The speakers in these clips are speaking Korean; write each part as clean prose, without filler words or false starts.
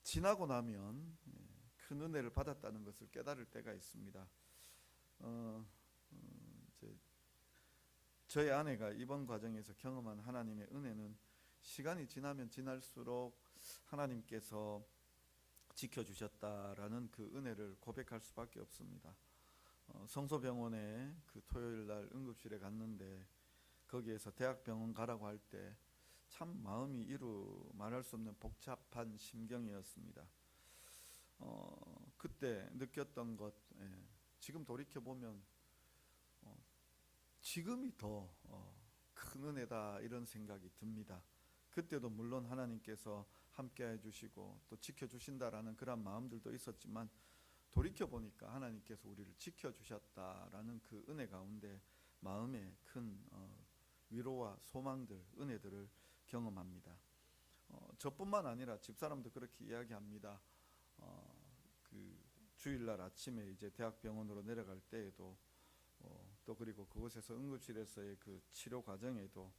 지나고 나면 큰 은혜를 받았다는 것을 깨달을 때가 있습니다. 이제 저희 아내가 이번 과정에서 경험한 하나님의 은혜는 시간이 지나면 지날수록 하나님께서 지켜주셨다라는 그 은혜를 고백할 수밖에 없습니다. 성소병원에 그 토요일 날 응급실에 갔는데 거기에서 대학병원 가라고 할 때 참 마음이 이루 말할 수 없는 복잡한 심경이었습니다. 그때 느꼈던 것, 지금 돌이켜 보면 지금이 더 큰 은혜다 이런 생각이 듭니다. 그때도 물론 하나님께서 함께해 주시고 또 지켜주신다라는 그런 마음들도 있었지만 돌이켜 보니까 하나님께서 우리를 지켜주셨다라는 그 은혜 가운데 마음에 큰 위로와 소망들, 은혜들을 경험합니다. 저뿐만 아니라 집사람도 그렇게 이야기합니다. 그 주일날 아침에 이제 대학병원으로 내려갈 때에도 또 그리고 그곳에서 응급실에서의 그 치료 과정에도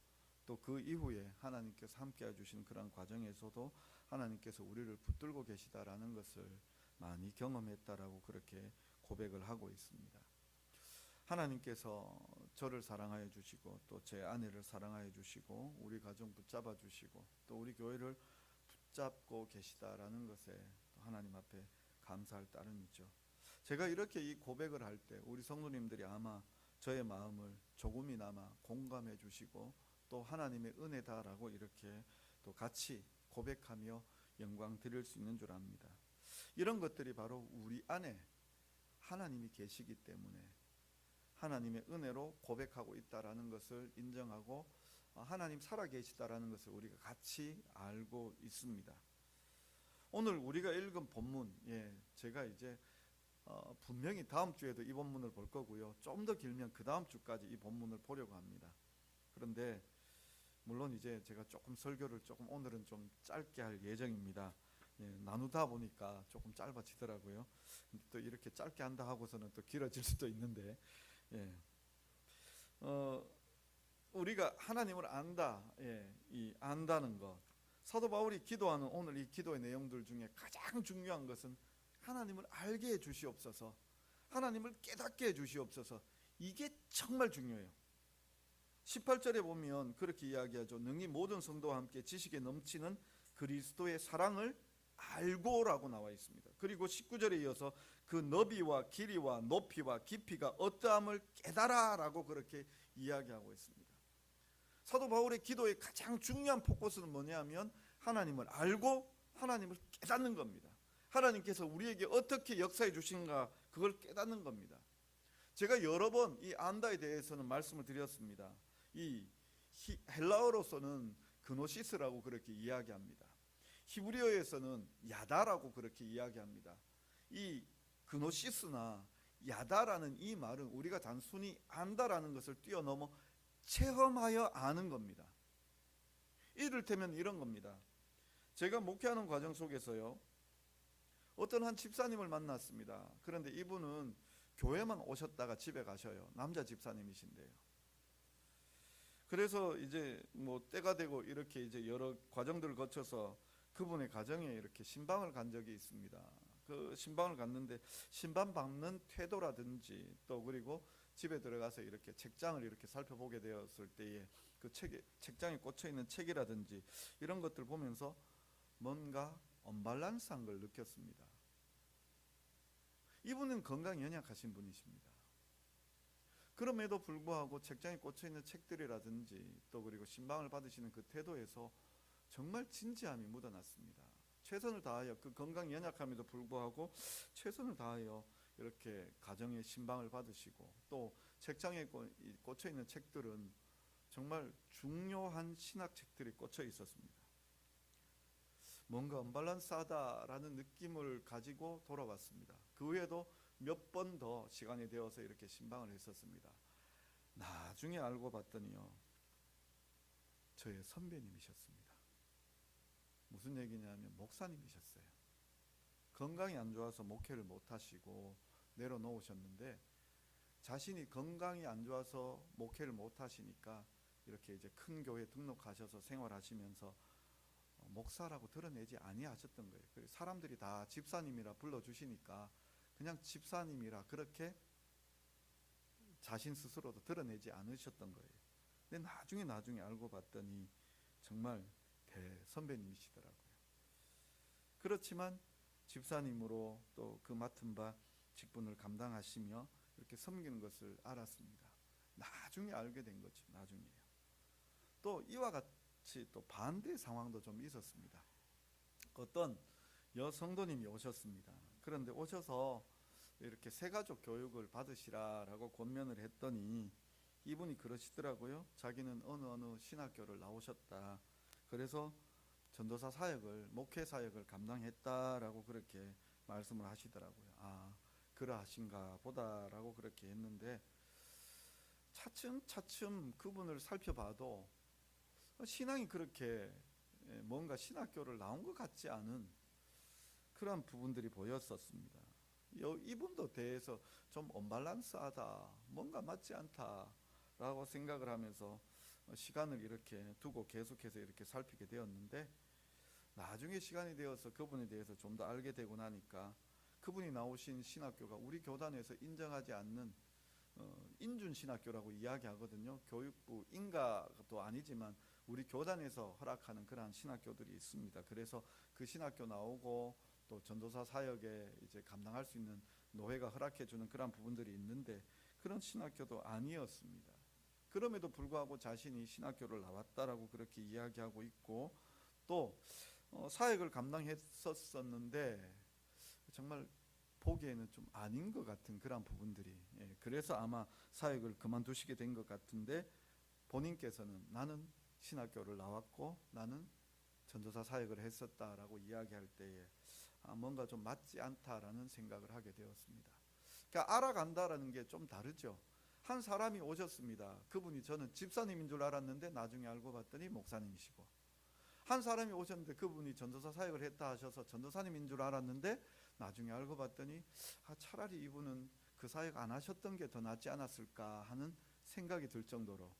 또 그 이후에 하나님께서 함께해 주신 그런 과정에서도 하나님께서 우리를 붙들고 계시다라는 것을 많이 경험했다라고 그렇게 고백을 하고 있습니다. 하나님께서 저를 사랑하여 주시고 또 제 아내를 사랑하여 주시고 우리 가정 붙잡아 주시고 또 우리 교회를 붙잡고 계시다라는 것에 하나님 앞에 감사할 따름이죠. 제가 이렇게 이 고백을 할 때 우리 성도님들이 아마 저의 마음을 조금이나마 공감해 주시고 또 하나님의 은혜다라고 이렇게 또 같이 고백하며 영광 드릴 수 있는 줄 압니다. 이런 것들이 바로 우리 안에 하나님이 계시기 때문에 하나님의 은혜로 고백하고 있다라는 것을 인정하고 하나님 살아계시다라는 것을 우리가 같이 알고 있습니다. 오늘 우리가 읽은 본문, 제가 이제 분명히 다음 주에도 이 본문을 볼 거고요. 좀 더 길면 그 다음 주까지 이 본문을 보려고 합니다. 그런데 물론 이제 제가 조금 설교를 오늘은 좀 짧게 할 예정입니다. 나누다 보니까 조금 짧아지더라고요. 근데 또 이렇게 짧게 한다 하고서는 또 길어질 수도 있는데, 우리가 하나님을 안다, 이 안다는 것. 사도 바울이 기도하는 오늘 이 기도의 내용들 중에 가장 중요한 것은 하나님을 알게 해 주시옵소서, 하나님을 깨닫게 해 주시옵소서. 이게 정말 중요해요. 18절에 보면 그렇게 이야기하죠. 능히 모든 성도와 함께 지식에 넘치는 그리스도의 사랑을 알고라고 나와 있습니다. 그리고 19절에 이어서 그 너비와 길이와 높이와 깊이가 어떠함을 깨달아라고 그렇게 이야기하고 있습니다. 사도 바울의 기도의 가장 중요한 포커스는 뭐냐면 하나님을 알고 하나님을 깨닫는 겁니다. 하나님께서 우리에게 어떻게 역사해 주신가 그걸 깨닫는 겁니다. 제가 여러 번 이 안다에 대해서는 말씀을 드렸습니다. 이 헬라어로서는 그노시스라고 그렇게 이야기합니다. 히브리어에서는 야다라고 그렇게 이야기합니다. 이 그노시스나 야다라는 이 말은 우리가 단순히 안다라는 것을 뛰어넘어 체험하여 아는 겁니다. 이를테면 이런 겁니다. 제가 목회하는 과정 속에서요, 어떤 한 집사님을 만났습니다. 그런데 이분은 교회만 오셨다가 집에 가셔요. 남자 집사님이신데요. 그래서 이제 뭐 때가 되고 이렇게 이제 여러 과정들을 거쳐서 그분의 가정에 이렇게 신방을 간 적이 있습니다. 그 신방을 갔는데 신방 밟는 태도라든지 또 그리고 집에 들어가서 이렇게 책장을 이렇게 살펴보게 되었을 때에 그 책장에 꽂혀 있는 책이라든지 이런 것들 보면서 뭔가 언밸런스한 걸 느꼈습니다. 이분은 건강이 연약하신 분이십니다. 그럼에도 불구하고 책장에 꽂혀 있는 책들이라든지 또 그리고 신방을 받으시는 그 태도에서 정말 진지함이 묻어났습니다. 최선을 다하여 그 건강 연약함에도 불구하고 최선을 다하여 이렇게 가정의 신방을 받으시고 또 책장에 꽂혀 있는 책들은 정말 중요한 신학 책들이 꽂혀 있었습니다. 뭔가 언밸런스하다라는 느낌을 가지고 돌아왔습니다. 그 후에도 몇 번 더 시간이 되어서 이렇게 신방을 했었습니다. 나중에 알고 봤더니요, 저의 선배님이셨습니다. 무슨 얘기냐면 목사님이셨어요. 건강이 안 좋아서 목회를 못 하시고 내려놓으셨는데 자신이 건강이 안 좋아서 목회를 못 하시니까 이렇게 이제 큰 교회 등록하셔서 생활하시면서 목사라고 드러내지 아니하셨던 거예요. 사람들이 다 집사님이라 불러주시니까 그냥 집사님이라 그렇게 자신 스스로도 드러내지 않으셨던 거예요. 근데 나중에 알고 봤더니 정말 대선배님이시더라고요. 그렇지만 집사님으로 또 그 맡은 바 직분을 감당하시며 이렇게 섬기는 것을 알았습니다. 나중에 알게 된 거죠. 나중에요. 또 이와 같이 또 반대 상황도 좀 있었습니다. 어떤 여성도님이 오셨습니다. 그런데 오셔서 이렇게 새가족 교육을 받으시라라고 권면을 했더니 이분이 그러시더라고요. 자기는 어느 신학교를 나오셨다. 그래서 전도사 사역을, 목회 사역을 감당했다라고 그렇게 말씀을 하시더라고요. 아, 그러하신가 보다라고 그렇게 했는데 차츰 그분을 살펴봐도 신앙이 그렇게 뭔가 신학교를 나온 것 같지 않은 그런 부분들이 보였었습니다. 이분도 대해서 좀 언밸런스하다, 뭔가 맞지 않다라고 생각을 하면서 시간을 이렇게 두고 계속해서 이렇게 살피게 되었는데, 나중에 시간이 되어서 그분에 대해서 좀 더 알게 되고 나니까 그분이 나오신 신학교가 우리 교단에서 인정하지 않는 인준신학교라고 이야기하거든요. 교육부 인가도 아니지만 우리 교단에서 허락하는 그러한 신학교들이 있습니다. 그래서 그 신학교 나오고 또 전도사 사역에 이제 감당할 수 있는 노회가 허락해주는 그런 부분들이 있는데 그런 신학교도 아니었습니다. 그럼에도 불구하고 자신이 신학교를 나왔다라고 그렇게 이야기하고 있고, 또 사역을 감당했었는데 정말 보기에는 좀 아닌 것 같은 그런 부분들이, 그래서 아마 사역을 그만두시게 된 것 같은데, 본인께서는 나는 신학교를 나왔고 나는 전도사 사역을 했었다라고 이야기할 때에 뭔가 좀 맞지 않다라는 생각을 하게 되었습니다. 그러니까 알아간다라는 게 좀 다르죠. 한 사람이 오셨습니다. 그분이 저는 집사님인 줄 알았는데 나중에 알고 봤더니 목사님이시고, 한 사람이 오셨는데 그분이 전도사 사역을 했다 하셔서 전도사님인 줄 알았는데 나중에 알고 봤더니 차라리 이분은 그 사역 안 하셨던 게 더 낫지 않았을까 하는 생각이 들 정도로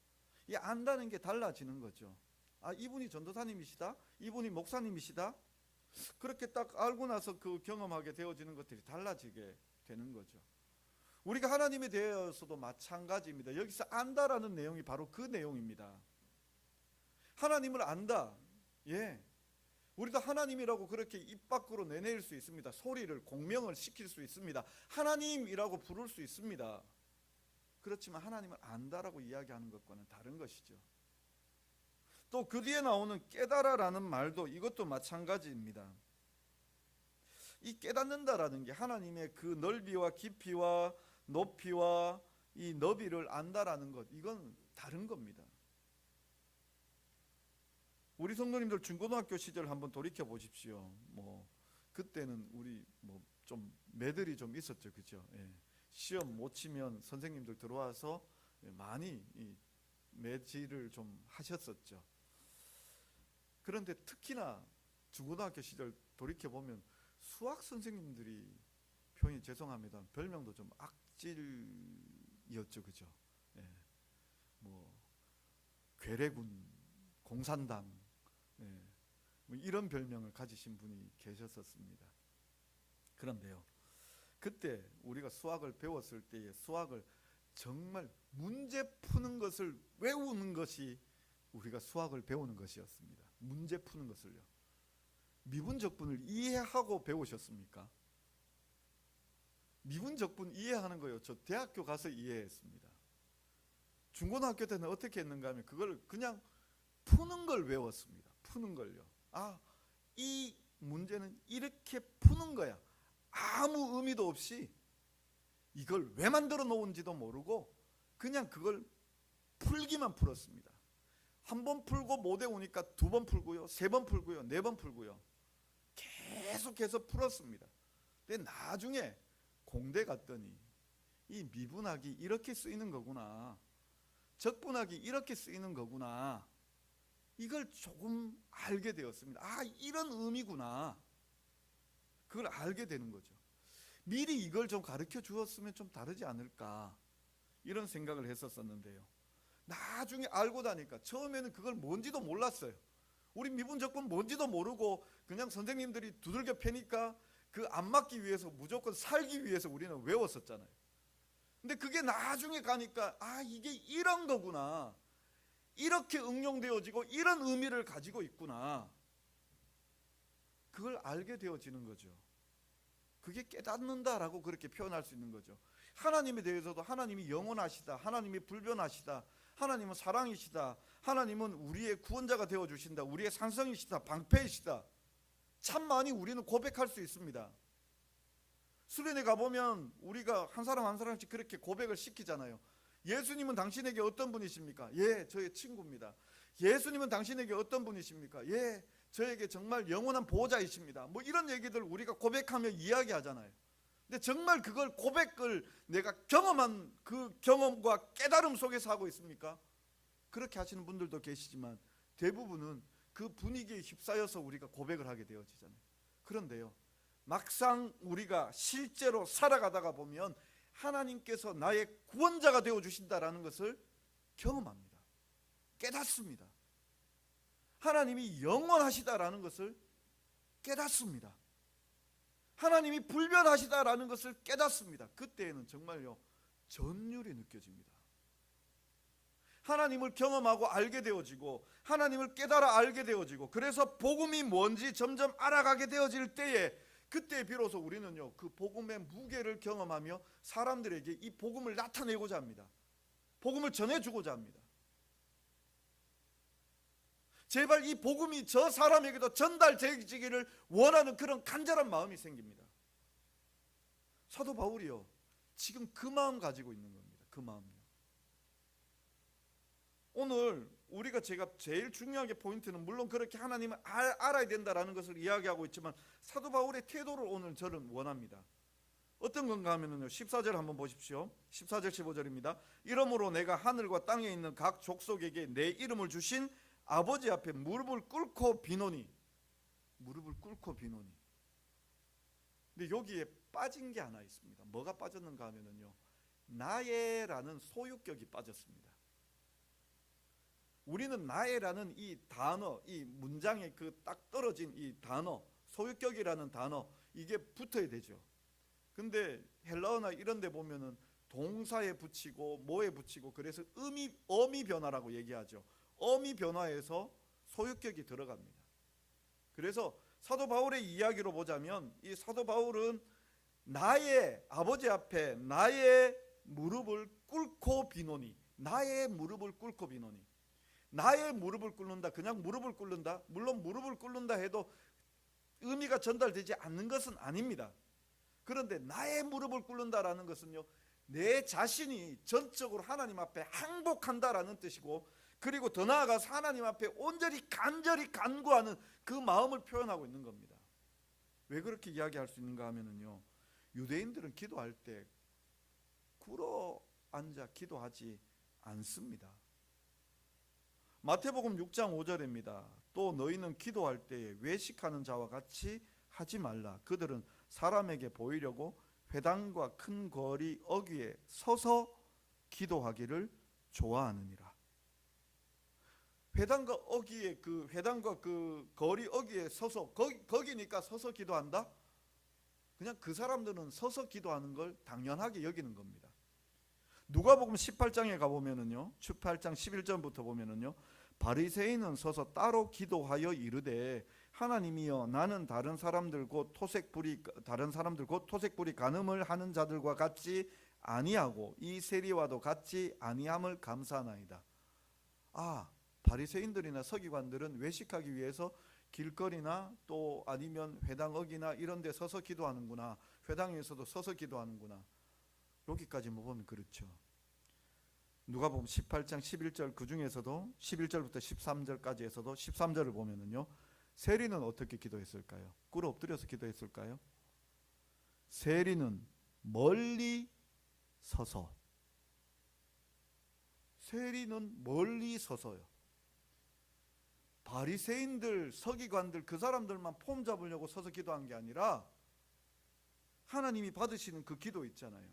이 안다는 게 달라지는 거죠. 이분이 전도사님이시다, 이분이 목사님이시다, 그렇게 딱 알고 나서 그 경험하게 되어지는 것들이 달라지게 되는 거죠. 우리가 하나님에 대해서도 마찬가지입니다. 여기서 안다라는 내용이 바로 그 내용입니다. 하나님을 안다. 우리도 하나님이라고 그렇게 입 밖으로 내낼 수 있습니다. 소리를 공명을 시킬 수 있습니다. 하나님이라고 부를 수 있습니다. 그렇지만 하나님을 안다라고 이야기하는 것과는 다른 것이죠. 또 그 뒤에 나오는 깨달아라는 말도 이것도 마찬가지입니다. 이 깨닫는다라는 게 하나님의 그 넓이와 깊이와 높이와 이 너비를 안다라는 것, 이건 다른 겁니다. 우리 성도님들 중고등학교 시절 한번 돌이켜 보십시오. 그때는 우리 좀 매들이 좀 있었죠, 그죠? 시험 못 치면 선생님들 들어와서 많이 매질을 좀 하셨었죠. 그런데 특히나 중고등학교 시절 돌이켜 보면 수학 선생님들이, 표현이 죄송합니다, 별명도 좀 악질이었죠, 그죠? 괴뢰군, 공산당, 이런 별명을 가지신 분이 계셨었습니다. 그런데요, 그때 우리가 수학을 배웠을 때에 수학을 정말 문제 푸는 것을 외우는 것이 우리가 수학을 배우는 것이었습니다. 문제 푸는 것을요. 미분적분을 이해하고 배우셨습니까? 미분적분 이해하는 거요, 저 대학교 가서 이해했습니다. 중고등학교 때는 어떻게 했는가 하면 그걸 그냥 푸는 걸 외웠습니다. 푸는 걸요. 이 문제는 이렇게 푸는 거야. 아무 의미도 없이 이걸 왜 만들어 놓은지도 모르고 그냥 그걸 풀기만 풀었습니다. 한 번 풀고 못 외우니까 두 번 풀고요, 세 번 풀고요, 네 번 풀고요. 계속해서 풀었습니다. 근데 나중에 공대 갔더니 이 미분학이 이렇게 쓰이는 거구나, 적분학이 이렇게 쓰이는 거구나, 이걸 조금 알게 되었습니다. 이런 의미구나, 그걸 알게 되는 거죠. 미리 이걸 좀 가르쳐 주었으면 좀 다르지 않을까, 이런 생각을 했었는데요. 나중에 알고 나니까 처음에는 그걸 뭔지도 몰랐어요. 우리 미분적분 뭔지도 모르고 그냥 선생님들이 두들겨 패니까 그 안 맞기 위해서 무조건 살기 위해서 우리는 외웠었잖아요. 근데 그게 나중에 가니까 이게 이런 거구나, 이렇게 응용되어지고 이런 의미를 가지고 있구나, 그걸 알게 되어지는 거죠. 그게 깨닫는다라고 그렇게 표현할 수 있는 거죠. 하나님에 대해서도 하나님이 영원하시다, 하나님이 불변하시다, 하나님은 사랑이시다, 하나님은 우리의 구원자가 되어주신다, 우리의 산성이시다, 방패이시다, 참 많이 우리는 고백할 수 있습니다. 수련회 가보면 우리가 한 사람 한 사람씩 그렇게 고백을 시키잖아요. 예수님은 당신에게 어떤 분이십니까? 예, 저의 친구입니다. 예수님은 당신에게 어떤 분이십니까? 예, 저에게 정말 영원한 보호자이십니다. 뭐 이런 얘기들 우리가 고백하며 이야기하잖아요. 근데 정말 그걸 고백을 내가 경험한 그 경험과 깨달음 속에서 하고 있습니까? 그렇게 하시는 분들도 계시지만 대부분은 그 분위기에 휩싸여서 우리가 고백을 하게 되어지잖아요. 그런데요, 막상 우리가 실제로 살아가다가 보면 하나님께서 나의 구원자가 되어주신다라는 것을 경험합니다. 깨닫습니다. 하나님이 영원하시다라는 것을 깨닫습니다. 하나님이 불변하시다라는 것을 깨닫습니다. 그때에는 정말요, 전율이 느껴집니다. 하나님을 경험하고 알게 되어지고 하나님을 깨달아 알게 되어지고, 그래서 복음이 뭔지 점점 알아가게 되어질 때에, 그때 비로소 우리는요 그 복음의 무게를 경험하며 사람들에게 이 복음을 나타내고자 합니다. 복음을 전해주고자 합니다. 제발 이 복음이 저 사람에게도 전달되기를 원하는 그런 간절한 마음이 생깁니다. 사도 바울이요 지금 그 마음 가지고 있는 겁니다. 그 마음요. 오늘 우리가 제가 제일 중요하게 포인트는, 물론 그렇게 하나님을 알아야 된다라는 것을 이야기하고 있지만 사도 바울의 태도를 오늘 저는 원합니다. 어떤 건가 하면요, 14절 한번 보십시오. 14절 15절입니다. 이러므로 내가 하늘과 땅에 있는 각 족속에게 내 이름을 주신 아버지 앞에 무릎을 꿇고 비노니. 무릎을 꿇고 비노니. 근데 여기에 빠진 게 하나 있습니다. 뭐가 빠졌는가 하면요, 나의라는 소유격이 빠졌습니다. 우리는 나의라는 이 단어, 이 문장에 그 딱 떨어진 이 단어, 소유격이라는 단어, 이게 붙어야 되죠. 근데 헬라어나 이런 데 보면은 동사에 붙이고 뭐에 붙이고, 그래서 어미 변화라고 얘기하죠. 어미 변화에서 소유격이 들어갑니다. 그래서 사도 바울의 이야기로 보자면, 이 사도 바울은 나의 아버지 앞에 나의 무릎을 꿇고 비노니. 나의 무릎을 꿇고 비노니. 나의 무릎을 꿇는다, 그냥 무릎을 꿇는다, 물론 무릎을 꿇는다 해도 의미가 전달되지 않는 것은 아닙니다. 그런데 나의 무릎을 꿇는다라는 것은요, 내 자신이 전적으로 하나님 앞에 항복한다라는 뜻이고, 그리고 더 나아가서 하나님 앞에 온전히 간절히 간구하는 그 마음을 표현하고 있는 겁니다. 왜 그렇게 이야기할 수 있는가 하면요, 유대인들은 기도할 때 꿇어 앉아 기도하지 않습니다. 마태복음 6장 5절입니다. 또 너희는 기도할 때에 외식하는 자와 같이 하지 말라. 그들은 사람에게 보이려고 회당과 큰 거리 어귀에 서서 기도하기를 좋아하느니라. 회당과 어귀에, 그 회당과 그 거리 어귀에 서서, 거기니까 서서 기도한다? 그냥 그 사람들은 서서 기도하는 걸 당연하게 여기는 겁니다. 누가복음 18장에 가보면은요, 18장 11절부터 보면은요, 바리새인은 서서 따로 기도하여 이르되 하나님이여, 나는 다른 사람들 곧 토색불이 간음을 하는 자들과 같이 아니하고 이 세리와도 같이 아니함을 감사하나이다. 바리새인들이나 서기관들은 외식하기 위해서 길거리나 또 아니면 회당 어귀나 이런 데 서서 기도하는구나, 회당에서도 서서 기도하는구나, 여기까지만 보면 그렇죠. 누가복음 18장 11절, 그 중에서도 11절부터 13절까지에서도 13절을 보면은요, 세리는 어떻게 기도했을까요? 꿇어 엎드려서 기도했을까요? 세리는 멀리 서서. 세리는 멀리 서서요. 바리새인들, 서기관들, 그 사람들만 폼 잡으려고 서서 기도한 게 아니라 하나님이 받으시는 그 기도 있잖아요.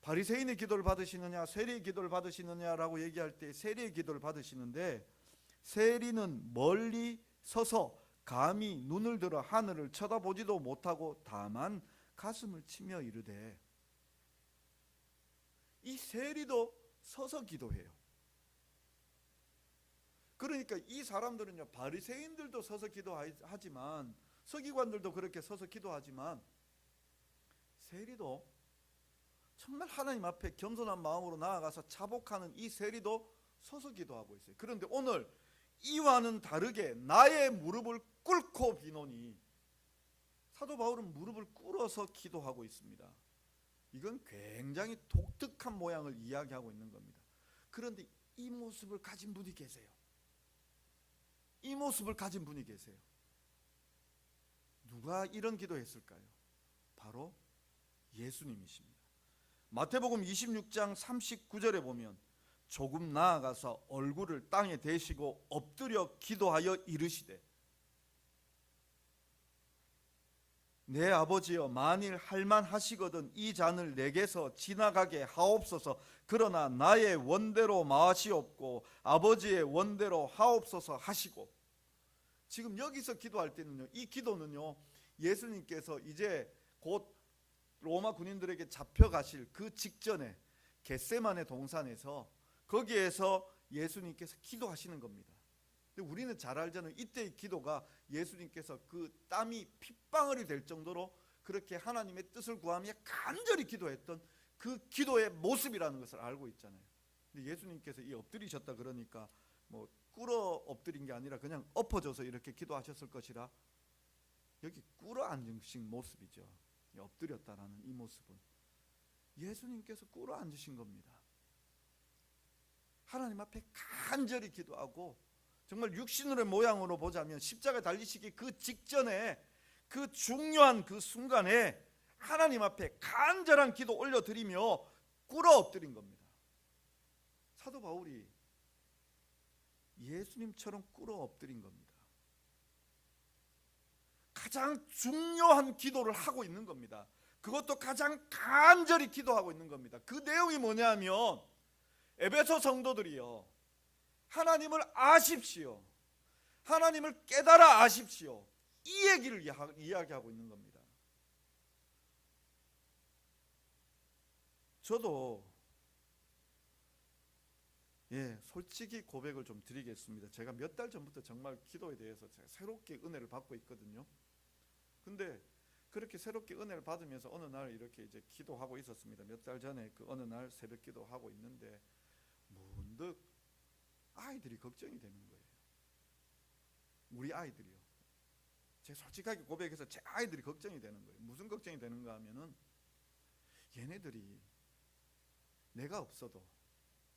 바리새인의 기도를 받으시느냐 세리의 기도를 받으시느냐라고 얘기할 때 세리의 기도를 받으시는데, 세리는 멀리 서서 감히 눈을 들어 하늘을 쳐다보지도 못하고 다만 가슴을 치며 이르되. 이 세리도 서서 기도해요. 그러니까 이 사람들은요, 바리새인들도 서서 기도하지만, 서기관들도 그렇게 서서 기도하지만, 세리도 정말 하나님 앞에 겸손한 마음으로 나아가서 자복하는 이 세리도 서서 기도하고 있어요. 그런데 오늘 이와는 다르게 나의 무릎을 꿇고 비노니, 사도 바울은 무릎을 꿇어서 기도하고 있습니다. 이건 굉장히 독특한 모양을 이야기하고 있는 겁니다. 그런데 이 모습을 가진 분이 계세요. 이 모습을 가진 분이 계세요. 누가 이런 기도했을까요? 바로 예수님이십니다. 마태복음 26장 39절에 보면 조금 나아가서 얼굴을 땅에 대시고 엎드려 기도하여 이르시되, 내 아버지여, 만일 할만하시거든 이 잔을 내게서 지나가게 하옵소서. 그러나 나의 원대로 마시옵고 아버지의 원대로 하옵소서 하시고. 지금 여기서 기도할 때는요, 이 기도는요, 예수님께서 이제 곧 로마 군인들에게 잡혀가실 그 직전에 겟세마네 동산에서, 거기에서 예수님께서 기도하시는 겁니다. 근데 우리는 잘 알잖아요. 이때의 기도가 예수님께서 그 땀이 핏방울이 될 정도로 그렇게 하나님의 뜻을 구하며 간절히 기도했던 그 기도의 모습이라는 것을 알고 있잖아요. 근데 예수님께서 이 엎드리셨다 그러니까 뭐 꿇어 엎드린 게 아니라 그냥 엎어져서 이렇게 기도하셨을 것이라, 여기 꿇어 앉으신 모습이죠. 엎드렸다라는 이 모습은 예수님께서 꿇어 앉으신 겁니다. 하나님 앞에 간절히 기도하고, 정말 육신의 모양으로 보자면 십자가 달리시기 그 직전에 그 중요한 그 순간에 하나님 앞에 간절한 기도 올려드리며 꿇어 엎드린 겁니다. 사도 바울이 예수님처럼 꿇어 엎드린 겁니다. 가장 중요한 기도를 하고 있는 겁니다. 그것도 가장 간절히 기도하고 있는 겁니다. 그 내용이 뭐냐면, 에베소 성도들이요, 하나님을 아십시오, 하나님을 깨달아 아십시오, 이 얘기를 이야기하고 있는 겁니다. 저도 솔직히 고백을 좀 드리겠습니다. 제가 몇 달 전부터 정말 기도에 대해서 제가 새롭게 은혜를 받고 있거든요. 근데 그렇게 새롭게 은혜를 받으면서 어느 날 이렇게 이제 기도하고 있었습니다. 몇 달 전에 그 어느 날 새벽 기도하고 있는데 문득 아이들이 걱정이 되는 거예요. 우리 아이들이요. 제가 솔직하게 고백해서 제 아이들이 걱정이 되는 거예요. 무슨 걱정이 되는가 하면은, 얘네들이 내가 없어도,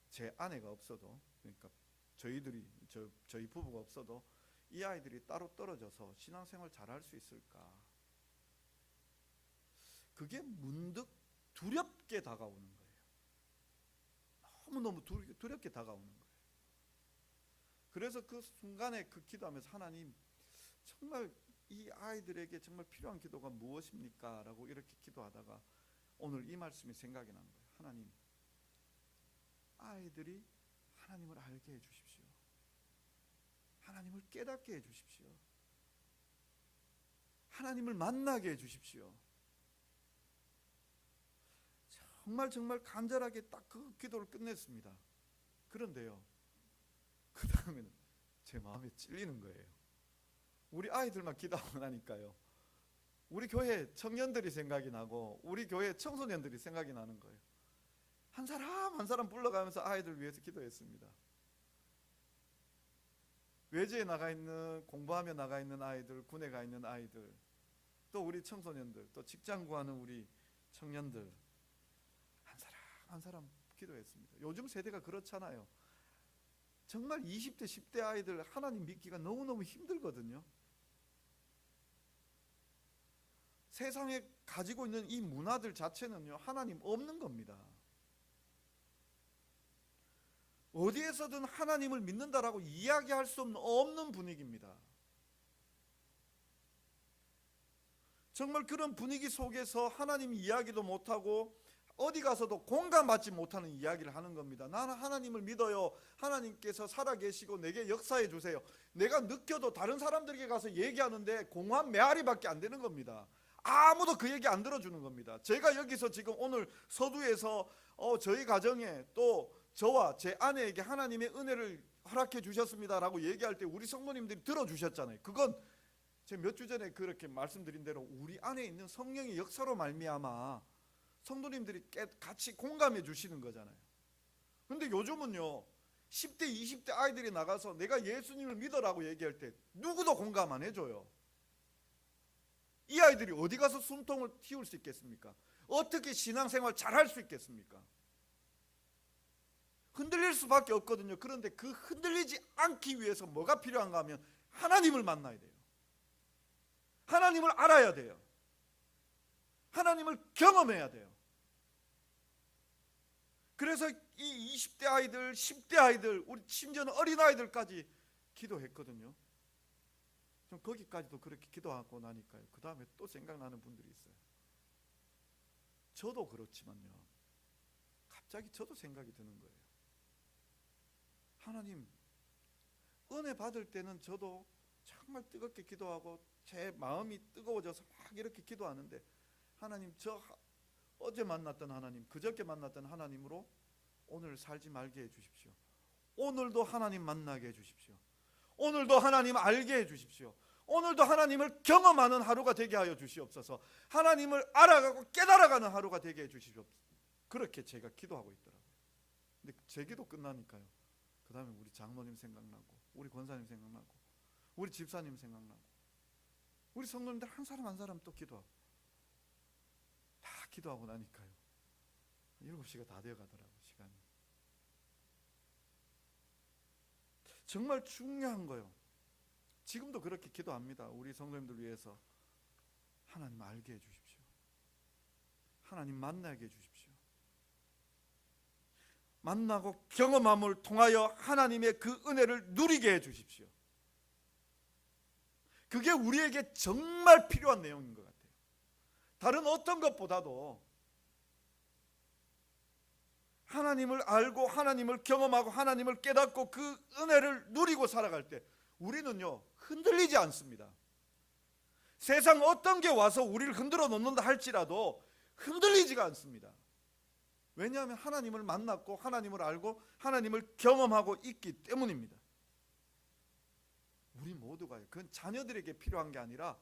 제 아내가 없어도, 그러니까 저희 부부가 없어도 이 아이들이 따로 떨어져서 신앙생활 잘할 수 있을까? 그게 문득 두렵게 다가오는 거예요. 너무너무 두렵게 다가오는 거예요. 그래서 그 순간에 그 기도하면서, 하나님, 정말 이 아이들에게 정말 필요한 기도가 무엇입니까? 라고 이렇게 기도하다가 오늘 이 말씀이 생각이 난 거예요. 하나님, 아이들이 하나님을 알게 해주십시오. 하나님을 깨닫게 해주십시오. 하나님을 만나게 해주십시오. 정말 간절하게 딱 그 기도를 끝냈습니다. 그런데요, 그 다음에는 제 마음에 찔리는 거예요. 우리 아이들만 기도하고 나니까요, 우리 교회 청년들이 생각이 나고 우리 교회 청소년들이 생각이 나는 거예요. 한 사람 한 사람 불러가면서 아이들 위해서 기도했습니다. 외지에 나가 있는, 공부하며 나가 있는 아이들, 군에 가 있는 아이들, 또 우리 청소년들, 또 직장 구하는 우리 청년들, 한 사람 기도했습니다. 요즘 세대가 그렇잖아요. 정말 20대 10대 아이들 하나님 믿기가 너무너무 힘들거든요. 세상에 가지고 있는 이 문화들 자체는요, 하나님 없는 겁니다. 어디에서든 하나님을 믿는다라고 이야기할 수 없는 분위기입니다. 정말 그런 분위기 속에서 하나님 이야기도 못하고 어디 가서도 공감받지 못하는 이야기를 하는 겁니다. 나는 하나님을 믿어요. 하나님께서 살아계시고 내게 역사해 주세요. 내가 느껴도 다른 사람들에게 가서 얘기하는데 공허한 메아리밖에 안 되는 겁니다. 아무도 그 얘기 안 들어주는 겁니다. 제가 여기서 지금 오늘 서두에서 저희 가정에 또 저와 제 아내에게 하나님의 은혜를 허락해 주셨습니다라고 얘기할 때 우리 성도님들이 들어주셨잖아요. 그건 제가 몇 주 전에 그렇게 말씀드린 대로 우리 안에 있는 성령의 역사로 말미암아 성도님들이 같이 공감해 주시는 거잖아요. 근데 요즘은요 10대 20대 아이들이 나가서 내가 예수님을 믿어라고 얘기할 때 누구도 공감 안 해줘요. 이 아이들이 어디 가서 숨통을 틔울 수 있겠습니까? 어떻게 신앙생활 잘할 수 있겠습니까? 흔들릴 수밖에 없거든요. 그런데 그 흔들리지 않기 위해서 뭐가 필요한가 하면 하나님을 만나야 돼요. 하나님을 알아야 돼요. 하나님을 경험해야 돼요. 그래서 이 20대 아이들, 10대 아이들, 우리 심지어는 어린아이들까지 기도했거든요. 좀 거기까지도 그렇게 기도하고 나니까요, 그 다음에 또 생각나는 분들이 있어요. 저도 그렇지만요, 갑자기 저도 생각이 드는 거예요. 하나님, 은혜 받을 때는 저도 정말 뜨겁게 기도하고 제 마음이 뜨거워져서 막 이렇게 기도하는데, 하나님, 저 어제 만났던 하나님, 그저께 만났던 하나님으로 오늘 살지 말게 해주십시오. 오늘도 하나님 만나게 해주십시오. 오늘도 하나님 알게 해주십시오. 오늘도 하나님을 경험하는 하루가 되게 하여 주시옵소서. 하나님을 알아가고 깨달아가는 하루가 되게 해주시옵소서. 그렇게 제가 기도하고 있더라고요. 근데 제 기도 끝나니까요, 그 다음에 우리 장모님 생각나고, 우리 권사님 생각나고, 우리 집사님 생각나고, 우리 성도님들 한 사람 한 사람 또 기도하고, 다 기도하고 나니까요 7시가 다 되어가더라고요. 시간이 정말 중요한 거요. 지금도 그렇게 기도합니다. 우리 성도님들 위해서 하나님 알게 해주십시오. 하나님 만나게 해주십시오. 만나고 경험함을 통하여 하나님의 그 은혜를 누리게 해주십시오. 그게 우리에게 정말 필요한 내용인 것 같아요. 다른 어떤 것보다도 하나님을 알고 하나님을 경험하고 하나님을 깨닫고 그 은혜를 누리고 살아갈 때 우리는요 흔들리지 않습니다. 세상 어떤 게 와서 우리를 흔들어 놓는다 할지라도 흔들리지가 않습니다. 왜냐하면 하나님을 만났고 하나님을 알고 하나님을 경험하고 있기 때문입니다. 우리 모두가요, 그건 자녀들에게 필요한 게 아니라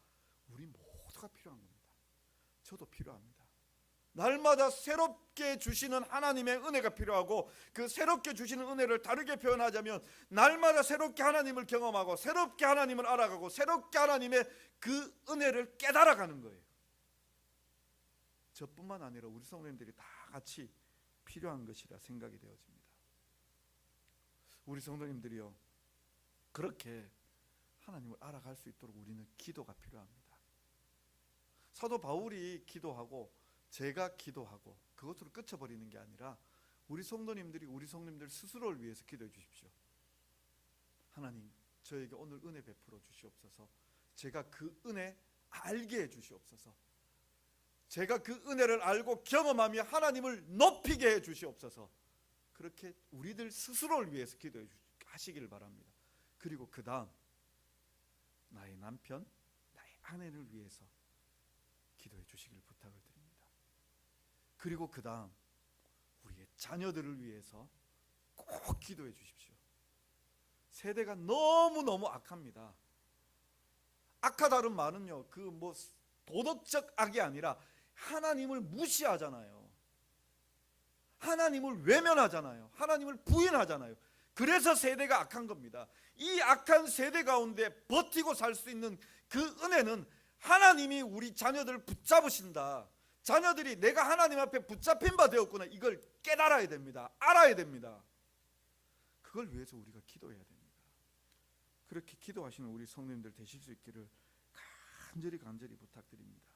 우리 모두가 필요한 겁니다. 저도 필요합니다. 날마다 새롭게 주시는 하나님의 은혜가 필요하고, 그 새롭게 주시는 은혜를 다르게 표현하자면 날마다 새롭게 하나님을 경험하고 새롭게 하나님을 알아가고 새롭게 하나님의 그 은혜를 깨달아가는 거예요. 저뿐만 아니라 우리 성도님들이 다 같이 필요한 것이라 생각이 되어집니다. 우리 성도님들이요, 그렇게 하나님을 알아갈 수 있도록 우리는 기도가 필요합니다. 사도 바울이 기도하고 제가 기도하고 그것으로 끝쳐버리는 게 아니라 우리 성도님들이 우리 성도님들 스스로를 위해서 기도해 주십시오. 하나님, 저에게 오늘 은혜 베풀어 주시옵소서. 제가 그 은혜 알게 해 주시옵소서. 제가 그 은혜를 알고 경험하며 하나님을 높이게 해 주시옵소서. 그렇게 우리들 스스로를 위해서 기도해 하시기를 바랍니다. 그리고 그 다음 나의 남편, 나의 아내를 위해서 기도해 주시길 부탁을 드립니다. 그리고 그 다음 우리의 자녀들을 위해서 꼭 기도해 주십시오. 세대가 너무너무 악합니다. 악하다는 말은요, 그 뭐 도덕적 악이 아니라 하나님을 무시하잖아요. 하나님을 외면하잖아요. 하나님을 부인하잖아요. 그래서 세대가 악한 겁니다. 이 악한 세대 가운데 버티고 살 수 있는 그 은혜는 하나님이 우리 자녀들을 붙잡으신다. 자녀들이 내가 하나님 앞에 붙잡힌 바 되었구나. 이걸 깨달아야 됩니다. 알아야 됩니다. 그걸 위해서 우리가 기도해야 됩니다. 그렇게 기도하시는 우리 성도님들 되실 수 있기를 간절히 부탁드립니다.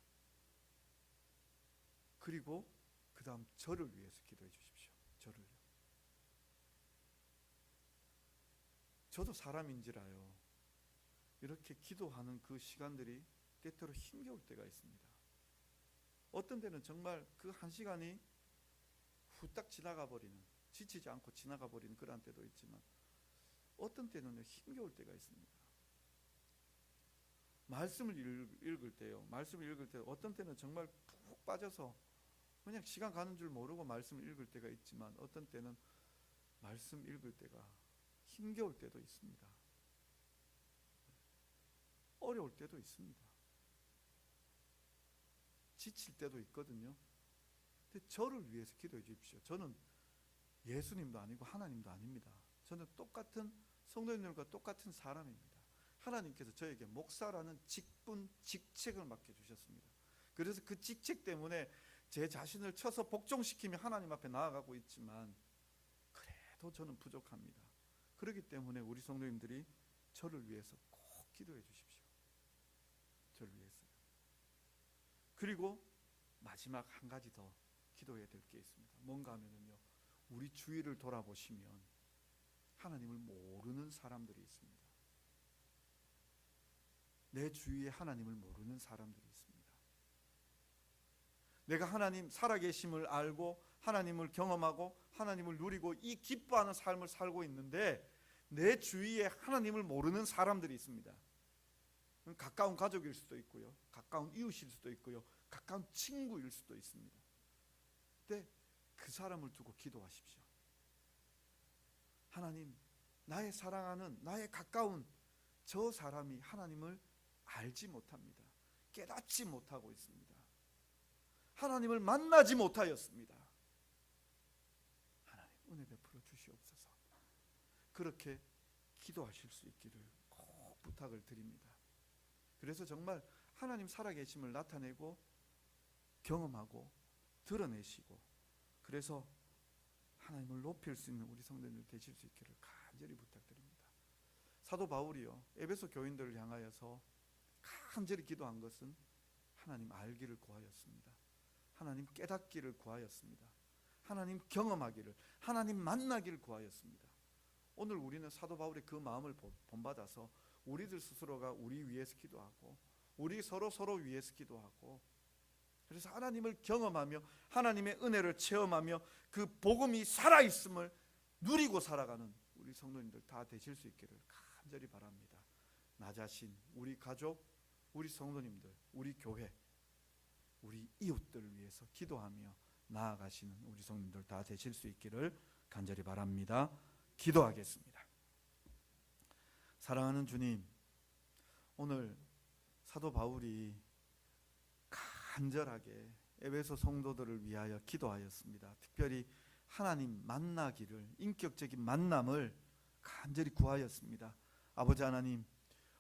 그리고 그 다음 저를 위해서 기도해 주십시오. 저를요. 저도 사람인지라요, 이렇게 기도하는 그 시간들이 때때로 힘겨울 때가 있습니다. 어떤 때는 정말 그 한 시간이 후딱 지나가 버리는, 지치지 않고 지나가 버리는 그런 때도 있지만 어떤 때는요 힘겨울 때가 있습니다. 말씀을 읽을 때 어떤 때는 정말 푹 빠져서 그냥 시간 가는 줄 모르고 말씀을 읽을 때가 있지만 어떤 때는 말씀 읽을 때가 힘겨울 때도 있습니다. 어려울 때도 있습니다. 지칠 때도 있거든요. 근데 저를 위해서 기도해 주십시오. 저는 예수님도 아니고 하나님도 아닙니다. 저는 똑같은 성도님들과 똑같은 사람입니다. 하나님께서 저에게 목사라는 직분, 직책을 맡겨주셨습니다. 그래서 그 직책 때문에 제 자신을 쳐서 복종시키며 하나님 앞에 나아가고 있지만 그래도 저는 부족합니다. 그렇기 때문에 우리 성도님들이 저를 위해서 꼭 기도해 주십시오. 저를 위해서요. 그리고 마지막 한 가지 더 기도해야 될 게 있습니다. 뭔가 하면은요, 우리 주위를 돌아보시면 하나님을 모르는 사람들이 있습니다. 내 주위에 하나님을 모르는 사람들이 있습니다. 내가 하나님 살아계심을 알고 하나님을 경험하고 하나님을 누리고 이 기뻐하는 삶을 살고 있는데 내 주위에 하나님을 모르는 사람들이 있습니다. 가까운 가족일 수도 있고요, 가까운 이웃일 수도 있고요, 가까운 친구일 수도 있습니다. 근데 그 사람을 두고 기도하십시오. 하나님, 나의 사랑하는, 나의 가까운 저 사람이 하나님을 알지 못합니다. 깨닫지 못하고 있습니다. 하나님을 만나지 못하였습니다. 하나님 은혜 베풀어 주시옵소서. 그렇게 기도하실 수 있기를 꼭 부탁을 드립니다. 그래서 정말 하나님 살아계심을 나타내고 경험하고 드러내시고, 그래서 하나님을 높일 수 있는 우리 성도님들 되실 수 있기를 간절히 부탁드립니다. 사도 바울이요, 에베소 교인들을 향하여서 간절히 기도한 것은 하나님 알기를 구하였습니다. 하나님 깨닫기를 구하였습니다. 하나님 경험하기를, 하나님 만나기를 구하였습니다. 오늘 우리는 사도 바울의 그 마음을 본받아서 우리들 스스로가 우리 위해서 기도하고 우리 서로 위해서 기도하고, 그래서 하나님을 경험하며 하나님의 은혜를 체험하며 그 복음이 살아있음을 누리고 살아가는 우리 성도님들 다 되실 수 있기를 간절히 바랍니다. 나 자신, 우리 가족, 우리 성도님들, 우리 교회, 우리 이웃들을 위해서 기도하며 나아가시는 우리 성도님들 다 되실 수 있기를 간절히 바랍니다. 기도하겠습니다. 사랑하는 주님, 오늘 사도 바울이 간절하게 에베소 성도들을 위하여 기도하였습니다. 특별히 하나님 만나기를, 인격적인 만남을 간절히 구하였습니다. 아버지 하나님,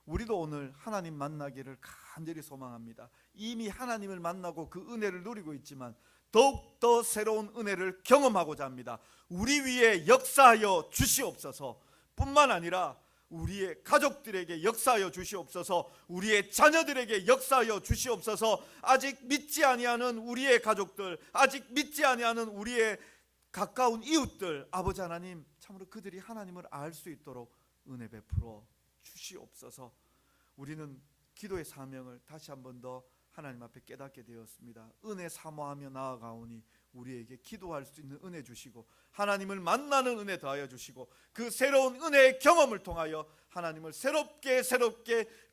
우리도 오늘 하나님 만나기를 간절히 소망합니다. 이미 하나님을 만나고 그 은혜를 누리고 있지만 더욱더 새로운 은혜를 경험하고자 합니다. 우리 위에 역사하여 주시옵소서. 뿐만 아니라 우리의 가족들에게 역사하여 주시옵소서. 우리의 자녀들에게 역사하여 주시옵소서. 아직 믿지 아니하는 우리의 가족들, 아직 믿지 아니하는 우리의 가까운 이웃들, 아버지 하나님, 참으로 그들이 하나님을 알 수 있도록 은혜 베풀어 주시옵소서. 우리는 기도의 사명을 다시 한 번 더 하나님 앞에 깨닫게 되었습니다. 은혜 사모하며 나아가오니 우리에게 기도할 수 있는 은혜 주시고 하나님을 만나는 은혜 더하여 주시고 그 새로운 은혜의 경험을 통하여 하나님을 새롭게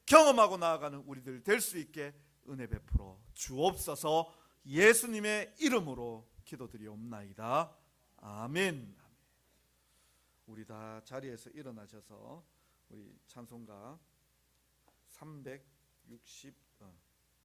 경험하고 나아가는 우리들 될 수 있게 은혜 베풀어 주옵소서. 예수님의 이름으로 기도드리옵나이다. 아멘. 우리 다 자리에서 일어나셔서 우리 찬송가 360